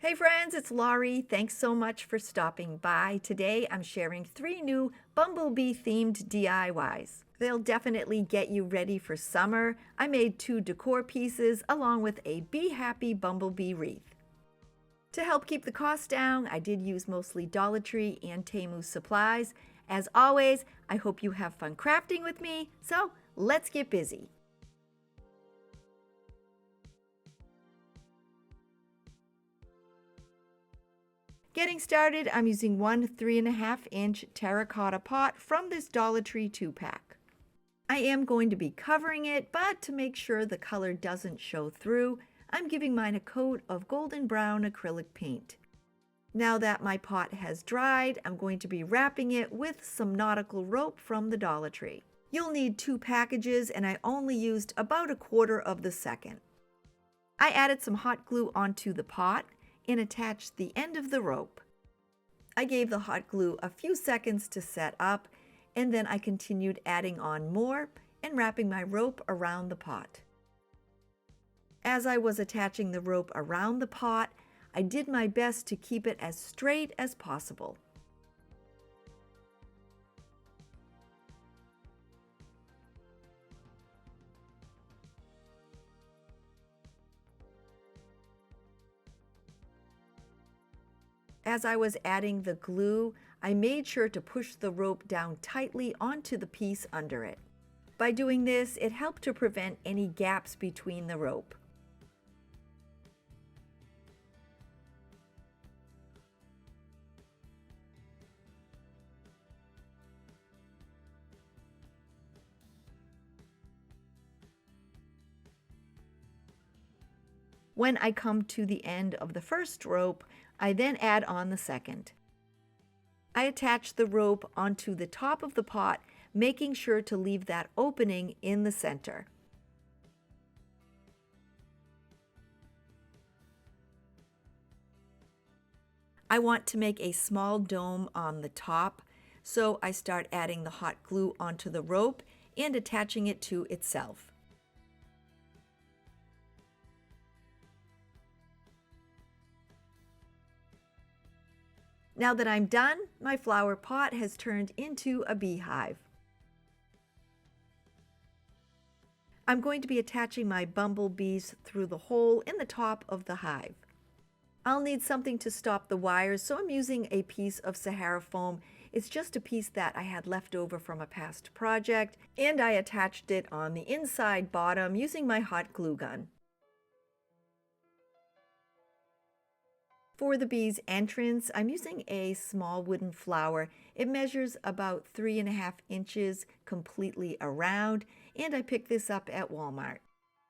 Hey friends, it's Laurie. Thanks so much for stopping by. Today I'm sharing 3 new Bumblebee themed DIYs. They'll definitely get you ready for summer. I made 2 decor pieces along with a Be Happy Bumblebee wreath. To help keep the cost down, I did use mostly Dollar Tree and Temu supplies. As always, I hope you have fun crafting with me, so let's get busy. Getting started, I'm using one 3.5-inch terracotta pot from this Dollar Tree 2-pack. I am going to be covering it, but to make sure the color doesn't show through, I'm giving mine a coat of golden brown acrylic paint. Now that my pot has dried, I'm going to be wrapping it with some nautical rope from the Dollar Tree. You'll need 2 packages, and I only used about 1/4 of the second. I added some hot glue onto the pot and attached the end of the rope. I gave the hot glue a few seconds to set up, and then I continued adding on more and wrapping my rope around the pot. As I was attaching the rope around the pot, I did my best to keep it as straight as possible. As I was adding the glue, I made sure to push the rope down tightly onto the piece under it. By doing this, it helped to prevent any gaps between the rope. When I come to the end of the first rope, I then add on the second. I attach the rope onto the top of the pot, making sure to leave that opening in the center. I want to make a small dome on the top, so I start adding the hot glue onto the rope and attaching it to itself. Now that I'm done, my flower pot has turned into a beehive. I'm going to be attaching my bumblebees through the hole in the top of the hive. I'll need something to stop the wires, so I'm using a piece of Sahara foam. It's just a piece that I had left over from a past project, and I attached it on the inside bottom using my hot glue gun. For the bee's entrance, I'm using a small wooden flower. It measures about 3.5 inches completely around, and I picked this up at Walmart.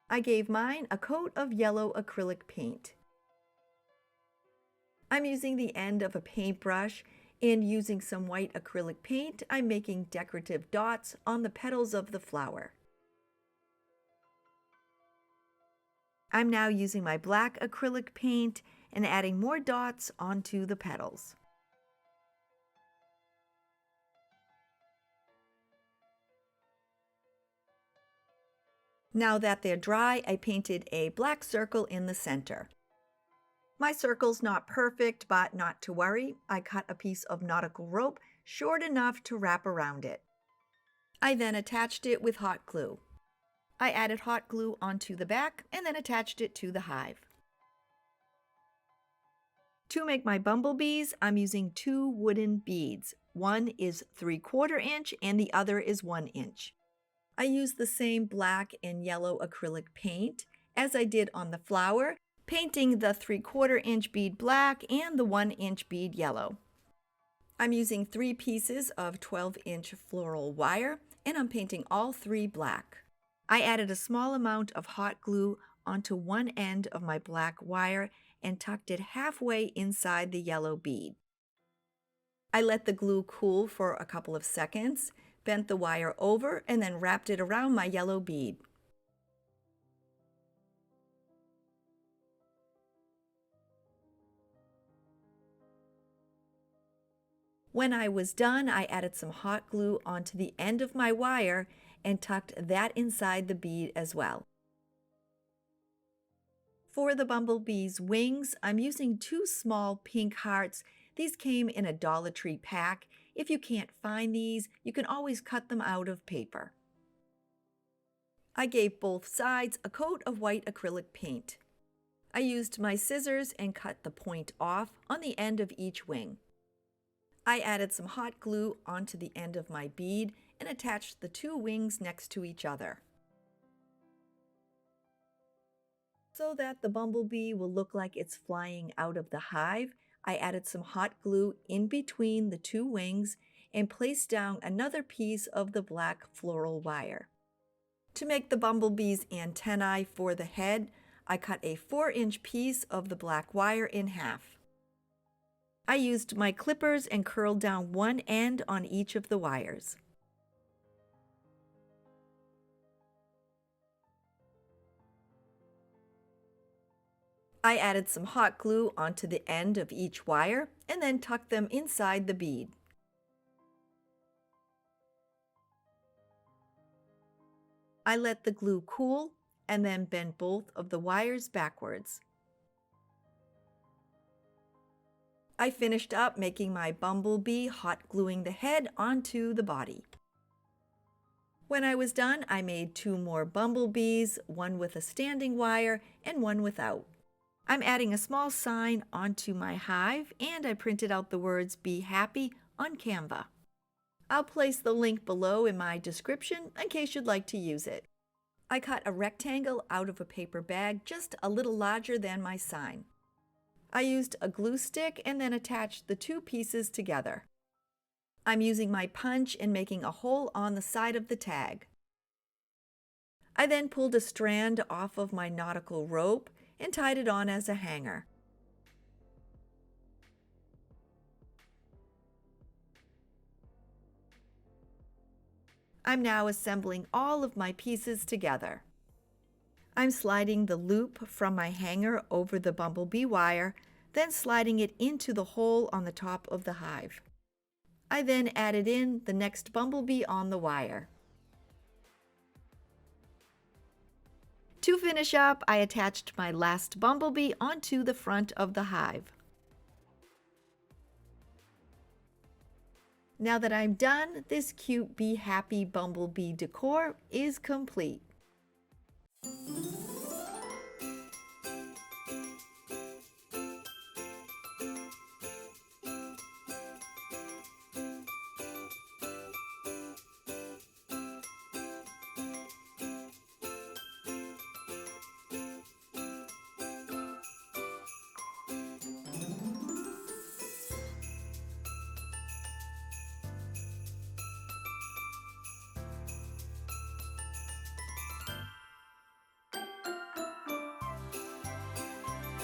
I gave mine a coat of yellow acrylic paint. I'm using the end of a paintbrush, and using some white acrylic paint, I'm making decorative dots on the petals of the flower. I'm now using my black acrylic paint and adding more dots onto the petals. Now that they're dry, I painted a black circle in the center. My circle's not perfect, but not to worry. I cut a piece of nautical rope short enough to wrap around it. I then attached it with hot glue. I added hot glue onto the back and then attached it to the hive. To make my bumblebees, I'm using 2 wooden beads. One is 3/4 inch and the other is 1 inch. I used the same black and yellow acrylic paint as I did on the flower, painting the 3/4 inch bead black and the 1 inch bead yellow. I'm using 3 pieces of 12-inch floral wire, and I'm painting all 3 black. I added a small amount of hot glue onto one end of my black wire and tucked it halfway inside the yellow bead. I let the glue cool for a couple of seconds, bent the wire over, and then wrapped it around my yellow bead. When I was done, I added some hot glue onto the end of my wire and tucked that inside the bead as well. For the bumblebee's wings, I'm using 2 small pink hearts. These came in a Dollar Tree pack. If you can't find these, you can always cut them out of paper. I gave both sides a coat of white acrylic paint. I used my scissors and cut the point off on the end of each wing. I added some hot glue onto the end of my bead and attached the 2 wings next to each other. So that the bumblebee will look like it's flying out of the hive, I added some hot glue in between the 2 wings and placed down another piece of the black floral wire. To make the bumblebee's antennae for the head, I cut a 4-inch piece of the black wire in half. I used my clippers and curled down one end on each of the wires. I added some hot glue onto the end of each wire and then tucked them inside the bead. I let the glue cool and then bent both of the wires backwards. I finished up making my bumblebee hot gluing the head onto the body. When I was done, I made 2 more bumblebees, one with a standing wire and one without. I'm adding a small sign onto my hive and I printed out the words "Be Happy" on Canva. I'll place the link below in my description in case you'd like to use it. I cut a rectangle out of a paper bag just a little larger than my sign. I used a glue stick and then attached the 2 pieces together. I'm using my punch and making a hole on the side of the tag. I then pulled a strand off of my nautical rope and tied it on as a hanger. I'm now assembling all of my pieces together. I'm sliding the loop from my hanger over the bumblebee wire, then sliding it into the hole on the top of the hive. I then added in the next bumblebee on the wire. To finish up, I attached my last bumblebee onto the front of the hive. Now that I'm done, this cute Be Happy Bumblebee decor is complete.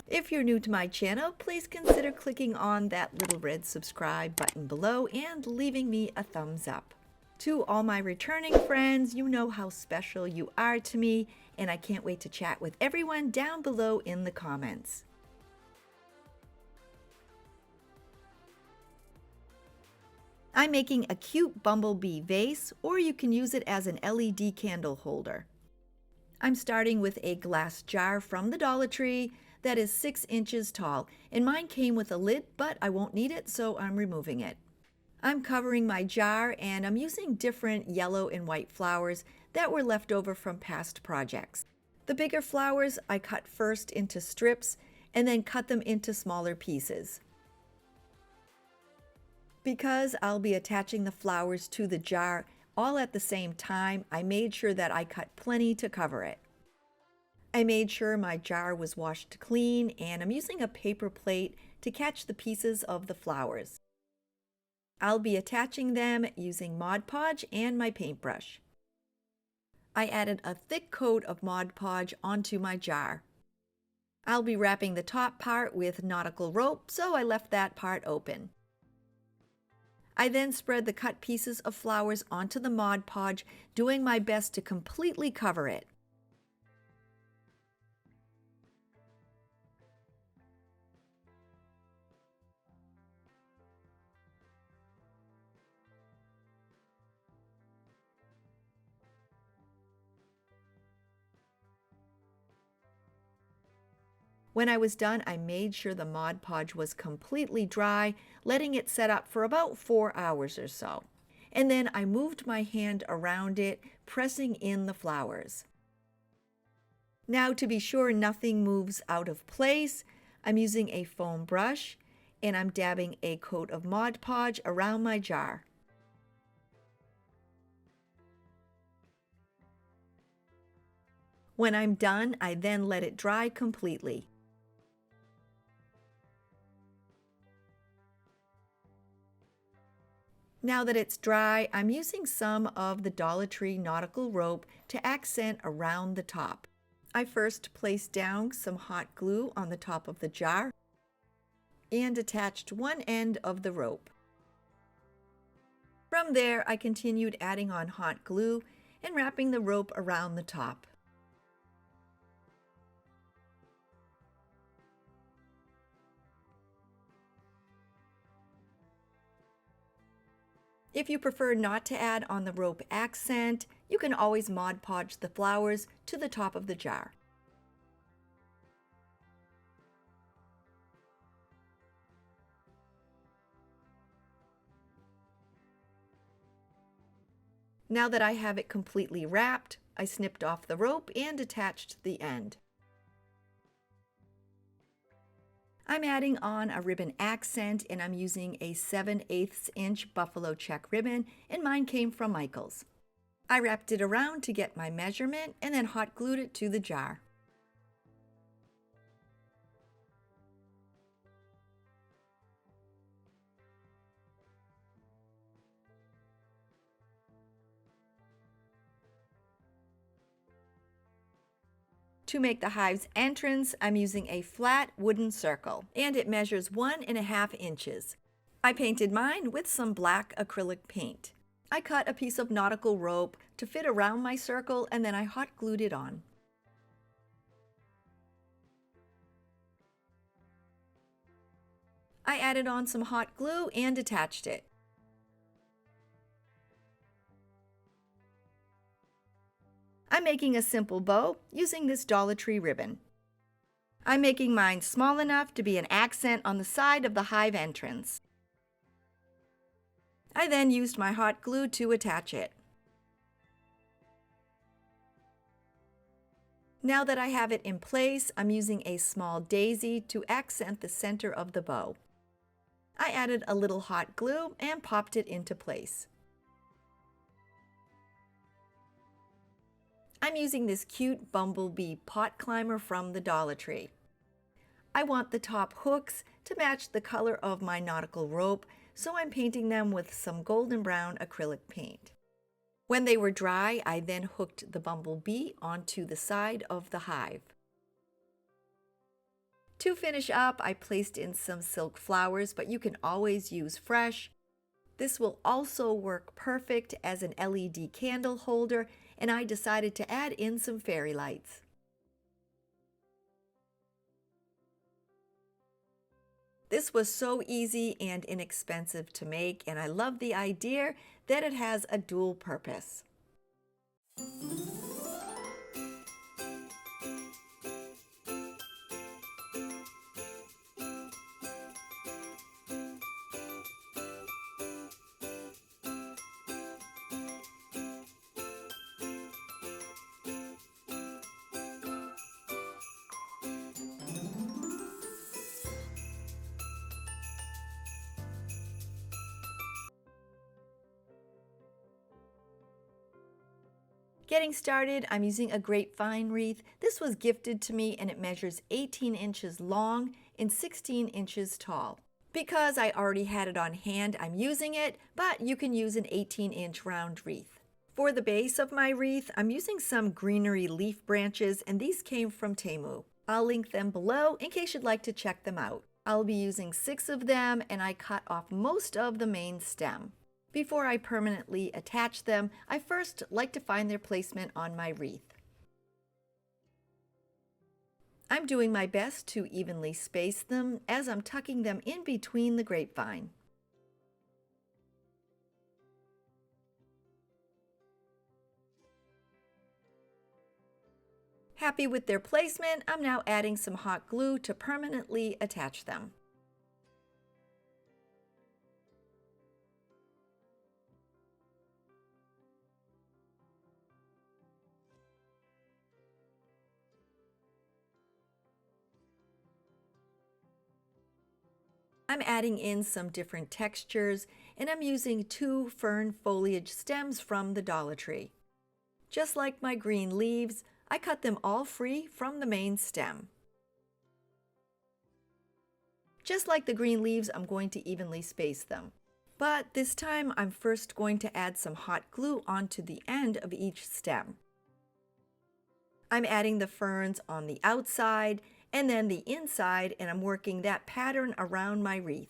If you're new to my channel, please consider clicking on that little red subscribe button below and leaving me a thumbs up. To all my returning friends, you know how special you are to me, and I can't wait to chat with everyone down below in the comments. I'm making a cute bumblebee vase, or you can use it as an LED candle holder. I'm starting with a glass jar from the Dollar Tree that is 6 inches tall, and mine came with a lid, but I won't need it, so I'm removing it. I'm covering my jar and I'm using different yellow and white flowers that were left over from past projects. The bigger flowers I cut first into strips and then cut them into smaller pieces. Because I'll be attaching the flowers to the jar all at the same time, I made sure that I cut plenty to cover it. I made sure my jar was washed clean, and I'm using a paper plate to catch the pieces of the flowers. I'll be attaching them using Mod Podge and my paintbrush. I added a thick coat of Mod Podge onto my jar. I'll be wrapping the top part with nautical rope, so I left that part open. I then spread the cut pieces of flowers onto the Mod Podge, doing my best to completely cover it. When I was done, I made sure the Mod Podge was completely dry, letting it set up for about 4 hours or so. And then I moved my hand around it, pressing in the flowers. Now, to be sure nothing moves out of place, I'm using a foam brush and I'm dabbing a coat of Mod Podge around my jar. When I'm done, I then let it dry completely. Now that it's dry, I'm using some of the Dollar Tree nautical rope to accent around the top. I first placed down some hot glue on the top of the jar and attached one end of the rope. From there, I continued adding on hot glue and wrapping the rope around the top. If you prefer not to add on the rope accent, you can always Mod Podge the flowers to the top of the jar. Now that I have it completely wrapped, I snipped off the rope and attached the end. I'm adding on a ribbon accent and I'm using a 7/8 inch buffalo check ribbon, and mine came from Michaels. I wrapped it around to get my measurement and then hot glued it to the jar. To make the hive's entrance, I'm using a flat wooden circle, and it measures 1.5 inches. I painted mine with some black acrylic paint. I cut a piece of nautical rope to fit around my circle, and then I hot glued it on. I added on some hot glue and attached it. I'm making a simple bow using this Dollar Tree ribbon. I'm making mine small enough to be an accent on the side of the hive entrance. I then used my hot glue to attach it. Now that I have it in place, I'm using a small daisy to accent the center of the bow. I added a little hot glue and popped it into place. I'm using this cute bumblebee pot climber from the Dollar Tree. I want the top hooks to match the color of my nautical rope, so I'm painting them with some golden brown acrylic paint. When they were dry, I then hooked the bumblebee onto the side of the hive. To finish up, I placed in some silk flowers, but you can always use fresh. This will also work perfect as an LED candle holder, and I decided to add in some fairy lights. This was so easy and inexpensive to make, and I love the idea that it has a dual purpose. Getting started, I'm using a grapevine wreath. This was gifted to me and it measures 18 inches long and 16 inches tall. Because I already had it on hand, I'm using it, but you can use an 18-inch round wreath. For the base of my wreath, I'm using some greenery leaf branches, and these came from Temu. I'll link them below in case you'd like to check them out. I'll be using 6 of them, and I cut off most of the main stem. Before I permanently attach them, I first like to find their placement on my wreath. I'm doing my best to evenly space them as I'm tucking them in between the grapevine. Happy with their placement, I'm now adding some hot glue to permanently attach them. I'm adding in some different textures, and I'm using 2 fern foliage stems from the Dollar Tree. Just like my green leaves, I cut them all free from the main stem. Just like the green leaves, I'm going to evenly space them. But this time, I'm first going to add some hot glue onto the end of each stem. I'm adding the ferns on the outside and then the inside, and I'm working that pattern around my wreath.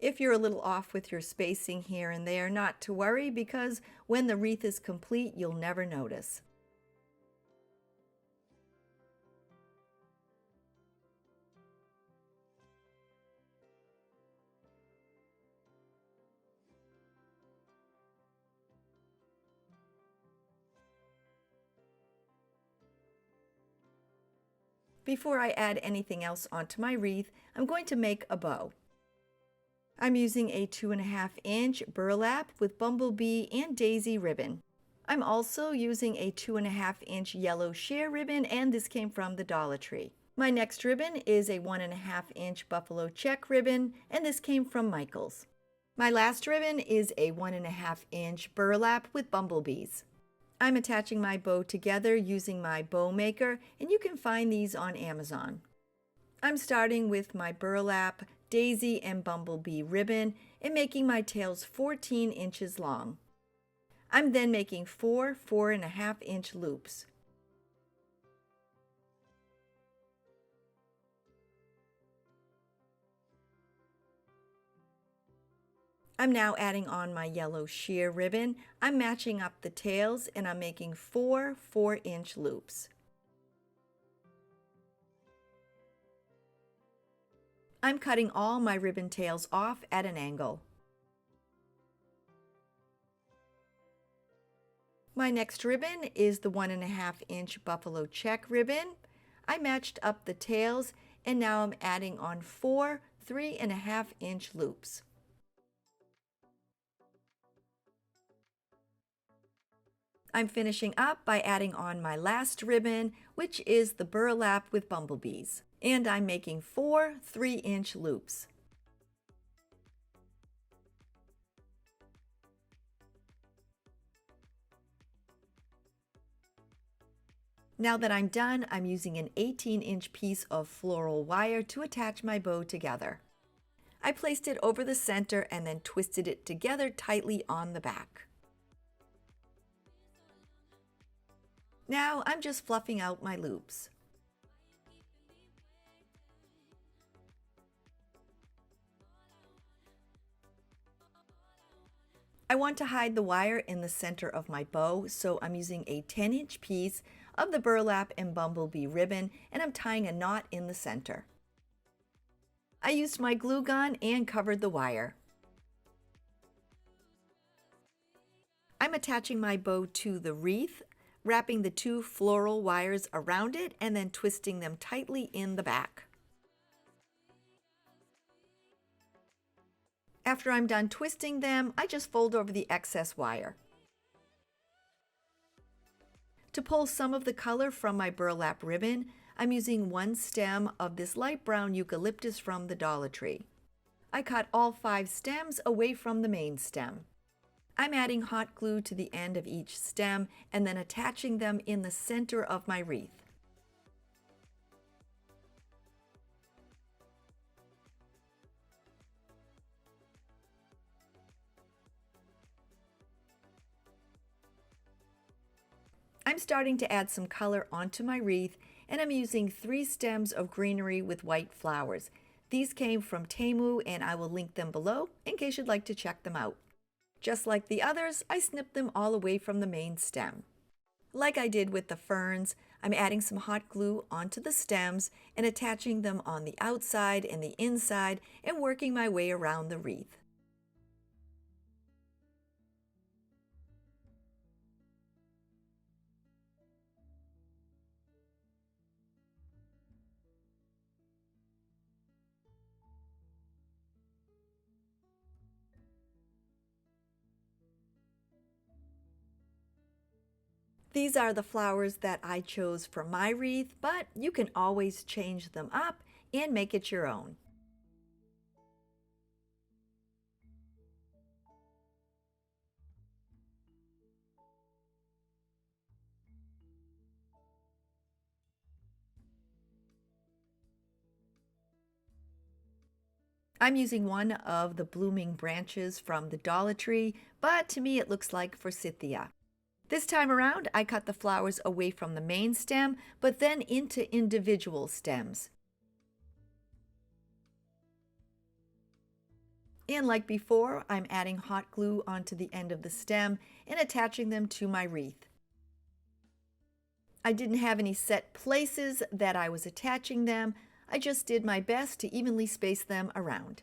If you're a little off with your spacing here and there, not to worry, because when the wreath is complete, you'll never notice. Before I add anything else onto my wreath, I'm going to make a bow. I'm using a 2.5-inch burlap with bumblebee and daisy ribbon. I'm also using a 2.5-inch yellow sheer ribbon, and this came from the Dollar Tree. My next ribbon is a 1.5-inch buffalo check ribbon, and this came from Michael's. My last ribbon is a 1.5-inch burlap with bumblebees. I'm attaching my bow together using my bow maker, and you can find these on Amazon. I'm starting with my burlap, daisy, and bumblebee ribbon and making my tails 14 inches long. I'm then making 4 4.5-inch loops. I'm now adding on my yellow sheer ribbon. I'm matching up the tails and I'm making 4 4-inch loops. I'm cutting all my ribbon tails off at an angle. My next ribbon is the 1.5-inch buffalo check ribbon. I matched up the tails and now I'm adding on 4 3.5-inch loops. I'm finishing up by adding on my last ribbon, which is the burlap with bumblebees, and I'm making 4 3-inch loops. Now that I'm done, I'm using an 18-inch piece of floral wire to attach my bow together. I placed it over the center and then twisted it together tightly on the back. Now I'm just fluffing out my loops. I want to hide the wire in the center of my bow, so I'm using a 10-inch piece of the burlap and bumblebee ribbon, and I'm tying a knot in the center. I used my glue gun and covered the wire. I'm attaching my bow to the wreath, wrapping the 2 floral wires around it and then twisting them tightly in the back. After I'm done twisting them, I just fold over the excess wire. To pull some of the color from my burlap ribbon, I'm using 1 stem of this light brown eucalyptus from the Dollar Tree. I cut all 5 stems away from the main stem. I'm adding hot glue to the end of each stem and then attaching them in the center of my wreath. I'm starting to add some color onto my wreath, and I'm using 3 stems of greenery with white flowers. These came from Temu, and I will link them below in case you'd like to check them out. Just like the others, I snipped them all away from the main stem. Like I did with the ferns, I'm adding some hot glue onto the stems and attaching them on the outside and the inside and working my way around the wreath. These are the flowers that I chose for my wreath, but you can always change them up and make it your own. I'm using one of the blooming branches from the Dollar Tree, but to me it looks like forsythia. This time around, I cut the flowers away from the main stem, but then into individual stems. And like before, I'm adding hot glue onto the end of the stem and attaching them to my wreath. I didn't have any set places that I was attaching them. I just did my best to evenly space them around.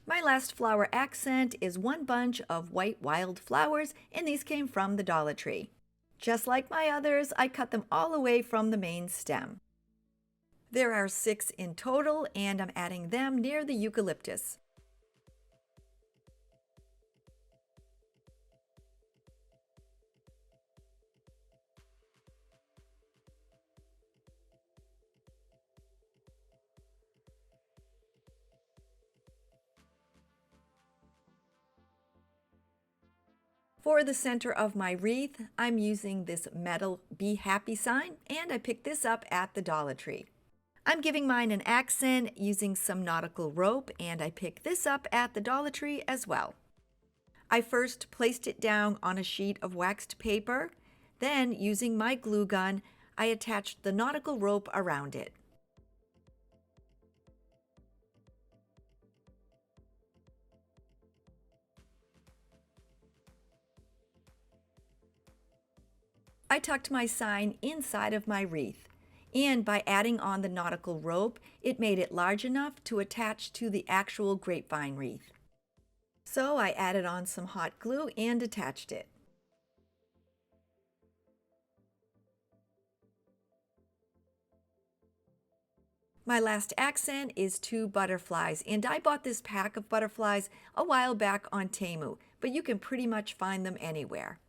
My last flower accent is one bunch of white wildflowers, and these came from the Dollar Tree. Just like my others, I cut them all away from the main stem. There are 6 in total, and I'm adding them near the eucalyptus. For the center of my wreath, I'm using this metal Be Happy sign, and I picked this up at the Dollar Tree. I'm giving mine an accent using some nautical rope, and I picked this up at the Dollar Tree as well. I first placed it down on a sheet of waxed paper, then using my glue gun, I attached the nautical rope around it. I tucked my sign inside of my wreath, and by adding on the nautical rope, it made it large enough to attach to the actual grapevine wreath. So I added on some hot glue and attached it. My last accent is 2 butterflies, and I bought this pack of butterflies a while back on Temu, but you can pretty much find them anywhere.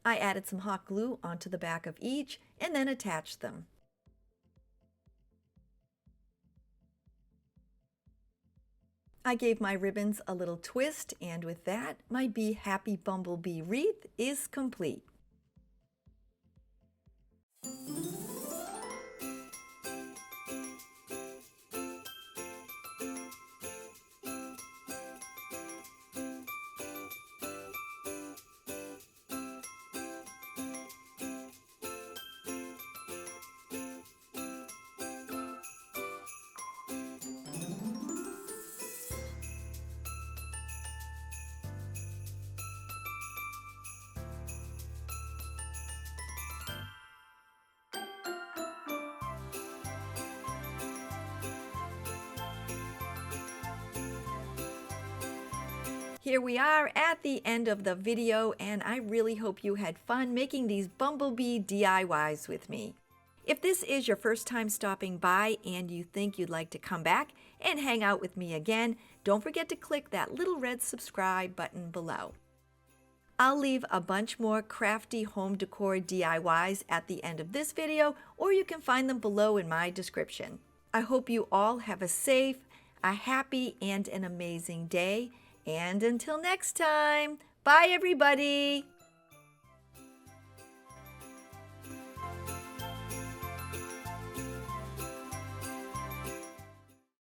I added some hot glue onto the back of each and then attached them. I gave my ribbons a little twist, and with that, my Be Happy Bumblebee wreath is complete. Here we are at the end of the video, and I really hope you had fun making these Bumblebee DIYs with me. If this is your first time stopping by and you think you'd like to come back and hang out with me again, don't forget to click that little red subscribe button below. I'll leave a bunch more crafty home decor DIYs at the end of this video, or you can find them below in my description. I hope you all have a safe, a happy, and an amazing day. And until next time, bye everybody!